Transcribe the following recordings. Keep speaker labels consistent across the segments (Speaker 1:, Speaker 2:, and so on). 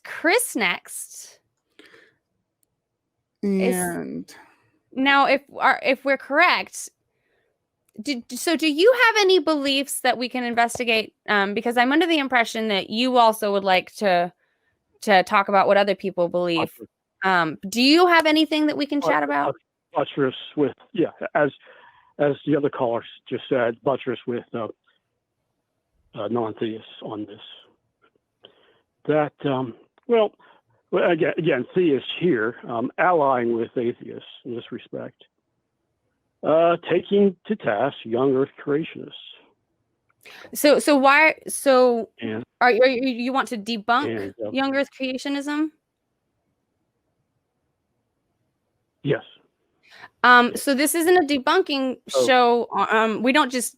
Speaker 1: Chris next.
Speaker 2: And
Speaker 1: now, if we're correct, do you have any beliefs that we can investigate? Because I'm under the impression that you also would like to talk about what other people believe. Do you have anything that we can chat about?
Speaker 3: Buttress with, as the other callers just said, buttress with non-theists on this. That, well, again, theists here, allying with atheists in this respect, taking to task young Earth creationists.
Speaker 1: So why? So are you want to debunk young Earth creationism?
Speaker 3: Yes.
Speaker 1: So this isn't a debunking show. We don't just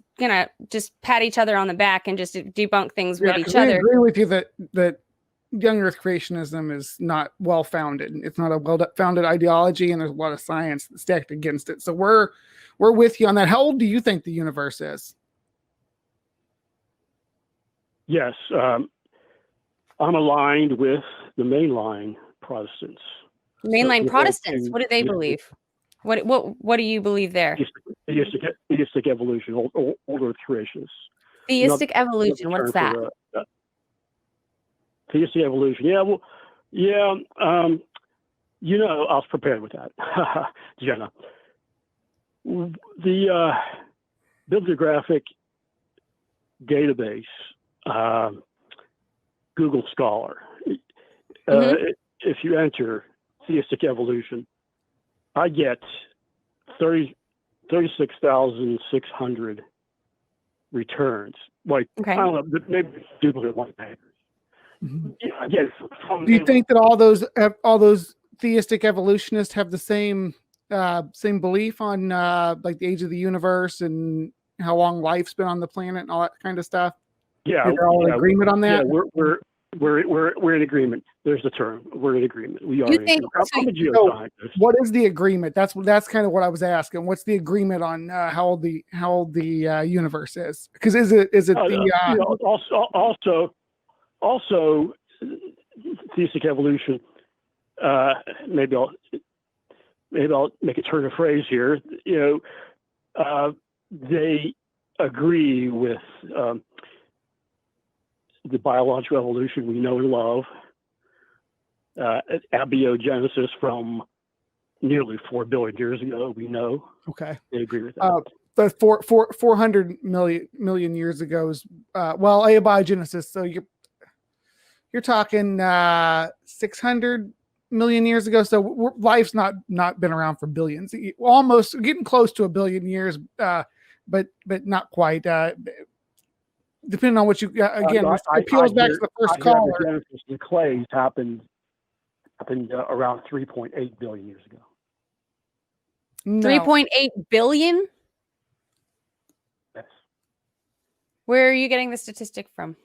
Speaker 1: pat each other on the back and just debunk things with each other.
Speaker 2: I agree with you that young Earth creationism is not well founded. It's not a well founded ideology, and there's a lot of science stacked against it. So we're with you on that. How old do you think the universe is?
Speaker 3: Yes, I'm aligned with the mainline Protestants.
Speaker 1: Mainline Protestants. What do they believe? What do you believe there?
Speaker 3: Theistic evolution, old Earth creationists.
Speaker 1: Theistic evolution. What's that?
Speaker 3: Theistic evolution. Yeah. Well. Yeah. I was prepared with that, Jenna. The bibliographic database, Google Scholar. If you enter theistic evolution, I get 36,600 returns. Like, I don't know, maybe duplicate one page.
Speaker 2: Do you think that all those theistic evolutionists have the same belief on like the age of the universe and how long life's been on the planet and all that kind of stuff?
Speaker 3: Yeah,
Speaker 2: they're all in agreement on that.
Speaker 3: Yeah, we're in agreement. There's the term. We're in agreement. We are. I'm a geoscientist.
Speaker 2: What is the agreement? That's kind of what I was asking. What's the agreement on how old the universe is? Because is it
Speaker 3: also theistic evolution? Maybe I'll make a turn of phrase here. They agree with the biological evolution we know and love, abiogenesis from nearly 4 billion years ago. We know.
Speaker 2: Okay,
Speaker 3: they agree with that.
Speaker 2: But 400 million years ago is abiogenesis. So you're talking 600 million years ago. So life's not been around for billions. Almost getting close to 1 billion years, but not quite. Depending on what you again, it peels back to the first caller.
Speaker 3: The clays happened around 3.8 billion years ago.
Speaker 1: No. 3.8 billion?
Speaker 3: Yes.
Speaker 1: Where are you getting the statistic from?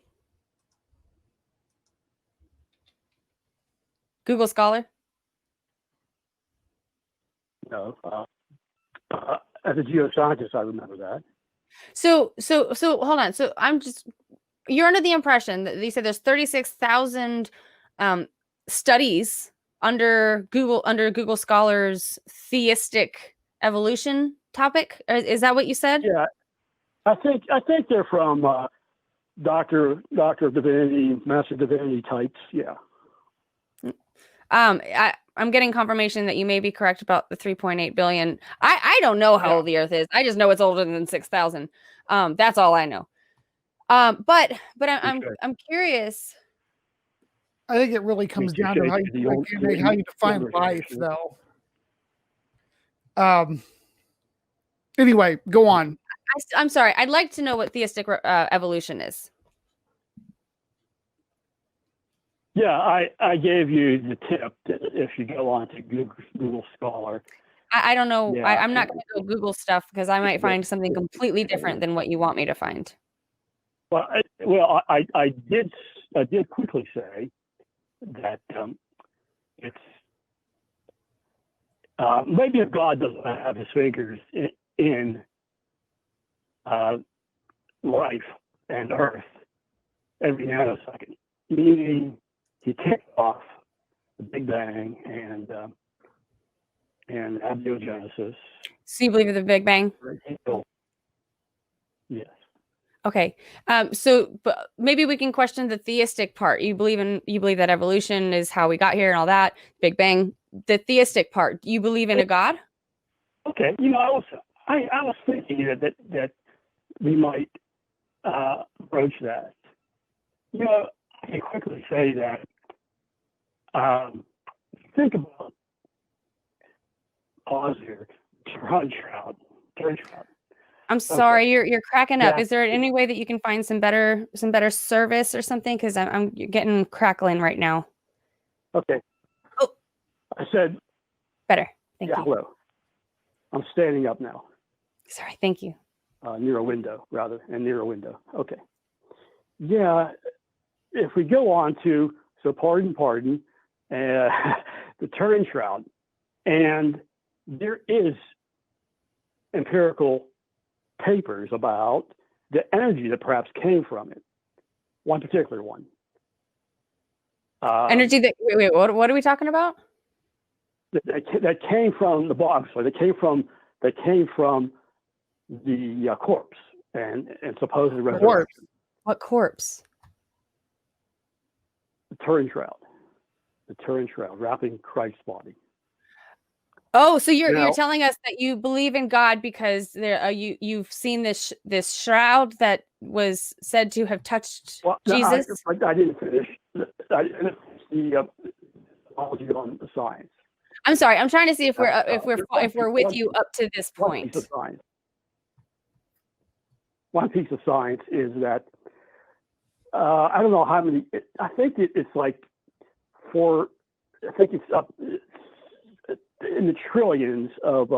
Speaker 1: Google Scholar?
Speaker 3: No. As a geoscientist, I remember that.
Speaker 1: So hold on. So you're under the impression that they said there's 36,000 studies under Google Scholar's theistic evolution topic. Is that what you said?
Speaker 3: Yeah, I think they're from Doctor of Divinity, Master of Divinity types. Yeah.
Speaker 1: I'm getting confirmation that you may be correct about the 3.8 billion. I don't know how old the Earth is. I just know it's older than 6,000. That's all I know. But I'm curious.
Speaker 2: I think it really comes down to how you define life, though. Anyway, go on.
Speaker 1: I'm sorry. I'd like to know what theistic evolution is.
Speaker 3: Yeah, I gave you the tip that if you go on to Google Scholar.
Speaker 1: I don't know. Yeah. I'm not going to go Google stuff because I might find something completely different than what you want me to find.
Speaker 3: Well, I did quickly say that it's maybe if God doesn't have his fingers in life and Earth every nanosecond, meaning he can't off the Big Bang and abiogenesis.
Speaker 1: So you believe in the Big Bang?
Speaker 3: Yes.
Speaker 1: Okay. So but maybe we can question the theistic part. You believe that evolution is how we got here and all that, Big Bang. The theistic part, you believe in a God?
Speaker 3: Okay. I was thinking that we might approach that. I can quickly say that think about pause here. Turn shroud.
Speaker 1: I'm sorry,
Speaker 3: Okay.
Speaker 1: you're cracking up.
Speaker 3: Yeah.
Speaker 1: Is there any way that you can find some better service or something? Because I'm getting crackling right now.
Speaker 3: Okay.
Speaker 1: Oh.
Speaker 3: I said,
Speaker 1: Better. Thank you.
Speaker 3: hello. I'm standing up now.
Speaker 1: Sorry. Thank you.
Speaker 3: Near a window, rather, and near a window. Okay. Yeah. If we go on to, so pardon, the Turing shroud, and there is empirical papers about the energy that perhaps came from it. One particular one.
Speaker 1: Energy that wait, what are we talking about?
Speaker 3: That came from the box. That came from the corpse and supposed resurrection.
Speaker 1: What corpse?
Speaker 3: The Turing shroud wrapping Christ's body.
Speaker 1: Oh, so you're telling us that you believe in God because you've seen this shroud that was said to have touched Jesus?
Speaker 3: I didn't finish. I didn't finish the apology on the science.
Speaker 1: I'm sorry. I'm trying to see if we're with you up to this point.
Speaker 3: One piece of science is that I don't know how many. I think it's like it's up in the trillions of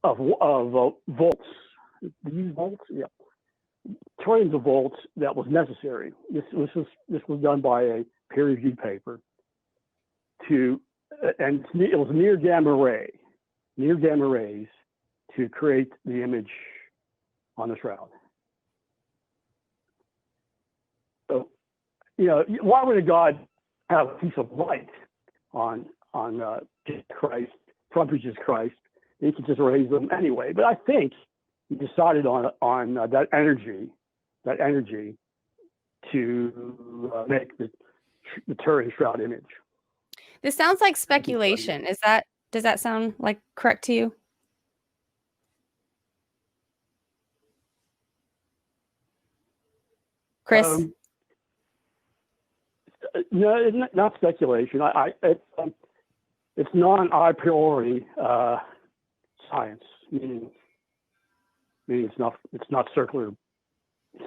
Speaker 3: volts. These volts, yeah, trillions of volts that was necessary. This was done by a peer-reviewed paper and it was near gamma rays to create the image on the shroud. So, why would a God have a piece of light on Jesus Christ, from Jesus Christ? He could just raise them anyway. But I think he decided on that energy to make the Turing shroud image.
Speaker 1: This sounds like speculation. Does that sound like correct to you? Chris?
Speaker 3: No, it's not speculation. It's non-a priori science, meaning it's not circular.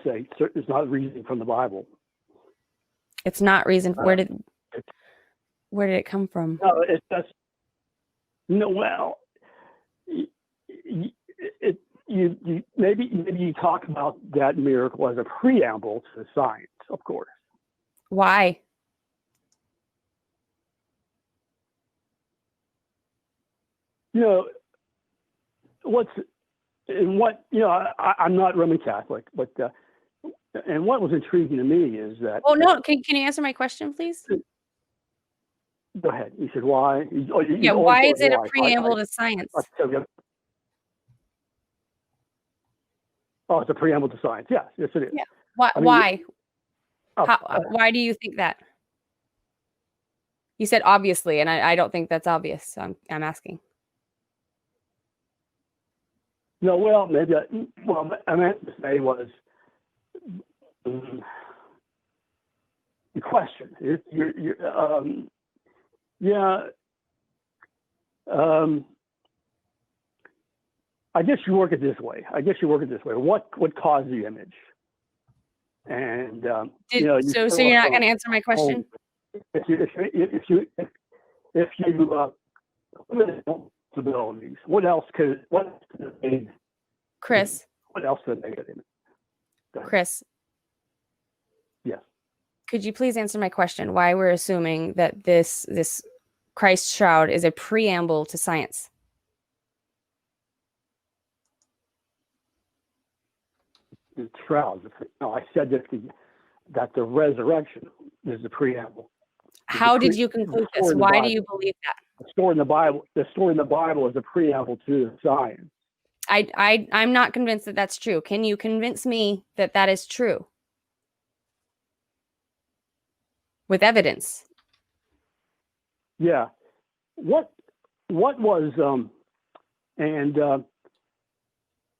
Speaker 3: Say it's not reasoning from the Bible.
Speaker 1: It's not reason. Where did it come from?
Speaker 3: No, it's just no. Well, maybe you talk about that miracle as a preamble to the science, of course.
Speaker 1: Why?
Speaker 3: I'm not Roman Catholic, but and what was intriguing to me is that.
Speaker 1: Oh no! Can you answer my question, please?
Speaker 3: Go ahead. You said why?
Speaker 1: Why is it a preamble to science?
Speaker 3: Oh, it's a preamble to science. Yes, it is.
Speaker 1: Yeah. Why? Why do you think that? You said obviously, and I don't think that's obvious. So I'm asking.
Speaker 3: No, well, maybe. I meant to say was the question. I guess you work it this way. What caused the image? And
Speaker 1: so you're not going to answer my question?
Speaker 3: If you possibilities, what else could have made?
Speaker 1: Chris.
Speaker 3: What else could have made it?
Speaker 1: Chris.
Speaker 3: Yes.
Speaker 1: Could you please answer my question? Why we're assuming that this Christ shroud is a preamble to science?
Speaker 3: The shroud. No, I said that the resurrection is the preamble.
Speaker 1: How did you conclude this? Why do you believe that?
Speaker 3: The story in the Bible is a preamble to science.
Speaker 1: I'm not convinced that that's true. Can you convince me that that is true? With evidence.
Speaker 3: Yeah. What was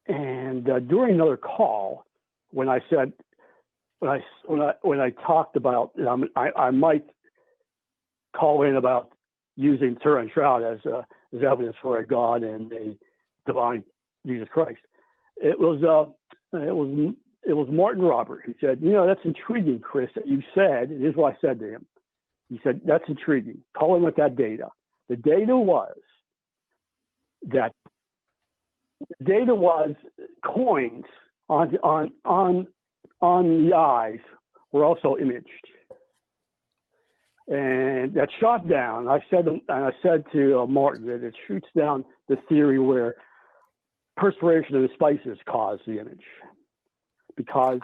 Speaker 3: during another call when I said when I talked about I might call in about using Turin Shroud as evidence for a God and a divine Jesus Christ. It was Martin Robert who said, that's intriguing, Chris, that you said, and here's what I said to him. He said, that's intriguing. Call him with that data. The data was coins on the eyes were also imaged. And that shot down, I said to Martin that it shoots down the theory where perspiration of the spices cause the image. Because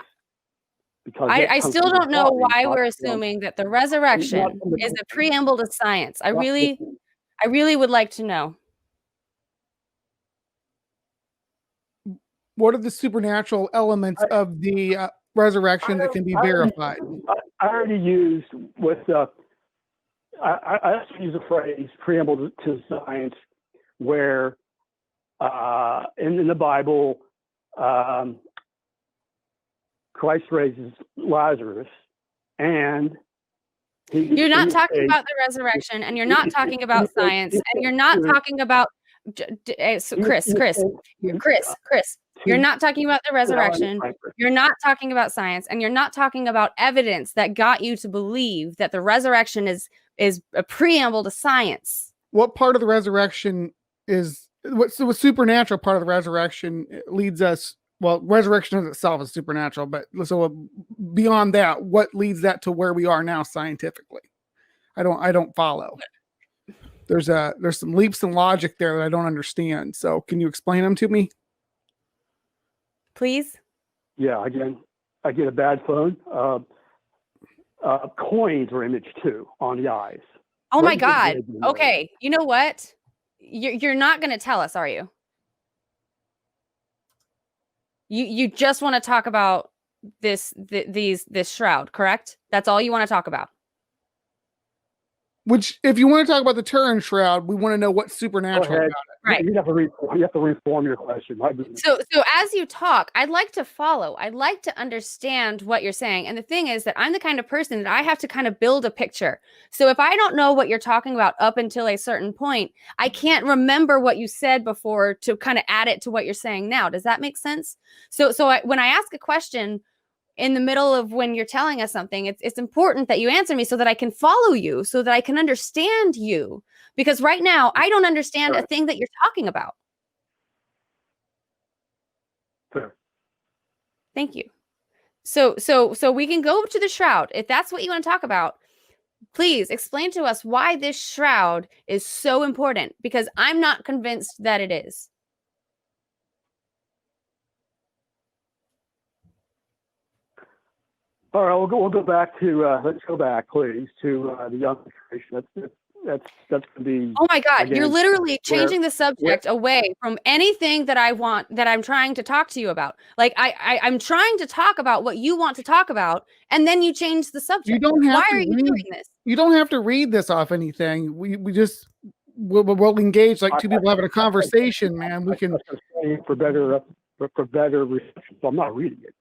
Speaker 1: I still don't know why we're assuming that the resurrection is a preamble to science. I really would like to know.
Speaker 2: What are the supernatural elements of the resurrection that can be verified?
Speaker 3: I already used with I actually use the phrase preamble to science, where in the Bible, Christ raises Lazarus, and
Speaker 1: you're not talking about the resurrection, and you're not talking about science, and you're not talking about Chris. You're not talking about the resurrection. You're not talking about science, and you're not talking about evidence that got you to believe that the resurrection is a preamble to science.
Speaker 2: What part of the resurrection is what supernatural part of the resurrection leads us? Well, resurrection in itself is supernatural, but so beyond that, what leads that to where we are now scientifically? I don't follow. There's some leaps in logic there that I don't understand. So can you explain them to me?
Speaker 1: Please.
Speaker 3: Yeah, again, I get a bad phone. Coins are imaged too on the eyes.
Speaker 1: Oh my God. Okay. You know what? You're not going to tell us, are you? You just want to talk about this shroud, correct? That's all you want to talk about.
Speaker 2: Which, if you want to talk about the Turin Shroud, we want to know what's supernatural about it.
Speaker 1: Right.
Speaker 3: You have to reform your question.
Speaker 1: So as you talk, I'd like to follow. I'd like to understand what you're saying. And the thing is that I'm the kind of person that I have to kind of build a picture. So if I don't know what you're talking about up until a certain point, I can't remember what you said before to kind of add it to what you're saying now. Does that make sense? So when I ask a question in the middle of when you're telling us something, it's important that you answer me so that I can follow you, so that I can understand you. Because right now, I don't understand a thing that you're talking about.
Speaker 3: Fair.
Speaker 1: Thank you. So we can go to the shroud. If that's what you want to talk about, please explain to us why this shroud is so important, because I'm not convinced that it is.
Speaker 3: All right, we'll go back to let's go back, please, to the young creation. That's going to be.
Speaker 1: Oh my God,
Speaker 3: again,
Speaker 1: you're literally changing the subject away from anything that I'm trying to talk to you about. Like I'm trying to talk about what you want to talk about, and then you change the subject.
Speaker 2: You don't have
Speaker 1: Why are you doing this?
Speaker 2: You don't have to read this off anything. We'll engage like two people having a conversation, man. We can
Speaker 3: for better reception. So I'm not reading it.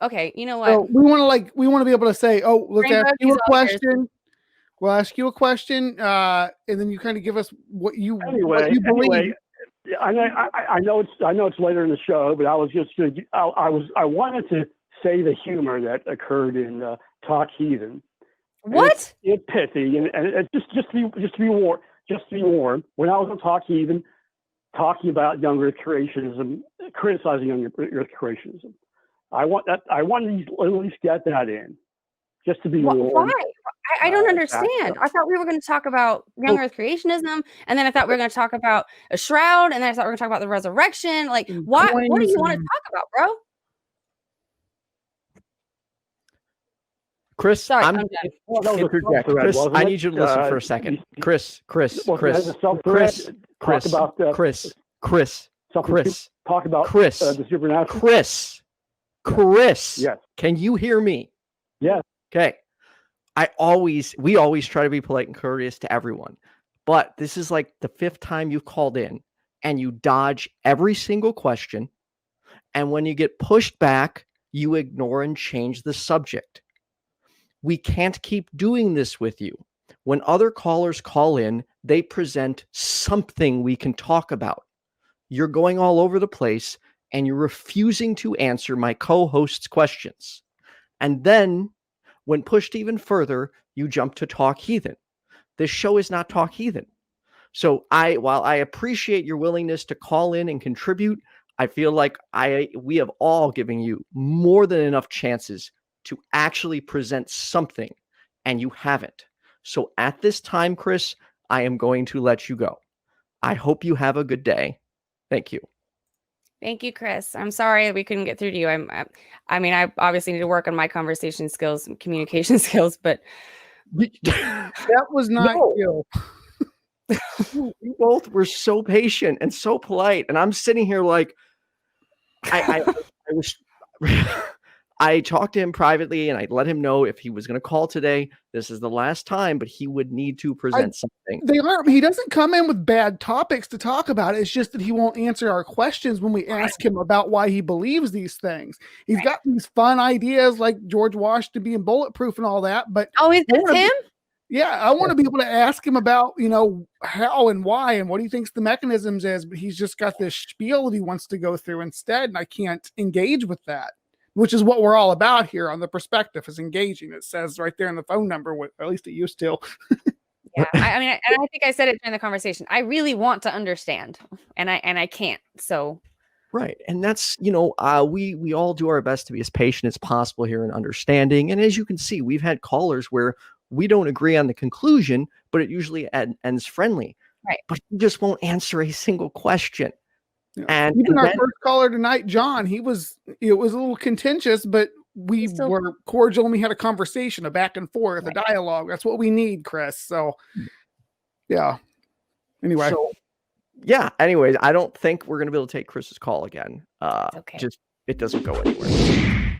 Speaker 1: Okay, you know what?
Speaker 2: So we want to be able to say, oh, let's ask you a question. We'll ask you a question, and then you kind of give us what you believe.
Speaker 3: Anyway, I know it's later in the show, but I was just I wanted to say the humor that occurred in Talk Heathen.
Speaker 1: What?
Speaker 3: It's pithy, and it's just to be warned. When I was on Talk Heathen, talking about young Earth creationism, criticizing young Earth creationism. I want to at least get that in, just to be warned.
Speaker 1: Why? I don't understand. I thought we were going to talk about young Earth creationism, and then I thought we were going to talk about a shroud, and then I thought we were going to talk about the resurrection. Like, why? What do you want to talk about, bro?
Speaker 4: Chris,
Speaker 1: Sorry,
Speaker 4: I'm
Speaker 1: I'm
Speaker 4: gonna
Speaker 1: done.
Speaker 3: Well, that was a
Speaker 4: interject.
Speaker 3: self-thread,
Speaker 4: Chris,
Speaker 3: wasn't
Speaker 4: I
Speaker 3: it?
Speaker 4: need you to listen for a second.
Speaker 3: you-
Speaker 4: Chris,
Speaker 3: As a self-thread, talk about talk about
Speaker 4: Chris,
Speaker 3: the supernatural.
Speaker 4: Chris.
Speaker 3: Yes.
Speaker 4: Can you hear me?
Speaker 3: Yes.
Speaker 4: Okay. We always try to be polite and courteous to everyone, but this is like the 5th time you've called in and you dodge every single question. And when you get pushed back, you ignore and change the subject. We can't keep doing this with you. When other callers call in, they present something we can talk about. You're going all over the place and you're refusing to answer my co-host's questions. And then when pushed even further, you jump to Talk Heathen. This show is not Talk Heathen. So while I appreciate your willingness to call in and contribute, I feel like we have all given you more than enough chances to actually present something, and you haven't. So at this time, Chris, I am going to let you go. I hope you have a good day. Thank you.
Speaker 1: Thank you, Chris. I'm sorry we couldn't get through to you. I mean, I obviously need to work on my conversation skills and communication skills, but
Speaker 2: That was not
Speaker 4: No.
Speaker 2: you.
Speaker 4: You both were so patient and so polite, and I'm sitting here like I was. I talked to him privately and I let him know if he was going to call today, this is the last time, but he would need to present something.
Speaker 2: He doesn't come in with bad topics to talk about. It's just that he won't answer our questions when we ask him about why he believes these things. He's got these fun ideas like George Washington being bulletproof and all that, but
Speaker 1: it's him?
Speaker 2: yeah, I want to be able to ask him about, how and why and what he thinks the mechanisms is, but he's just got this spiel that he wants to go through instead, and I can't engage with that. Which is what we're all about here on the perspective, is engaging. It says right there in the phone number, or at least it used to.
Speaker 1: Yeah, I mean, and I think I said it during the conversation. I really want to understand, and I can't. So,
Speaker 4: right, and that's we all do our best to be as patient as possible here in understanding. And as you can see, we've had callers where we don't agree on the conclusion, but it usually ends friendly.
Speaker 1: Right,
Speaker 4: but he just won't answer a single question.
Speaker 2: Yeah.
Speaker 4: And
Speaker 2: even our first caller tonight, John, it was a little contentious, but we were cordial and we had a conversation, a back and forth, a dialogue. That's what we need, Chris. So, yeah. Anyway.
Speaker 4: Anyways, I don't think we're going to be able to take Chris's call again.
Speaker 1: okay.
Speaker 4: Just, it doesn't go anywhere.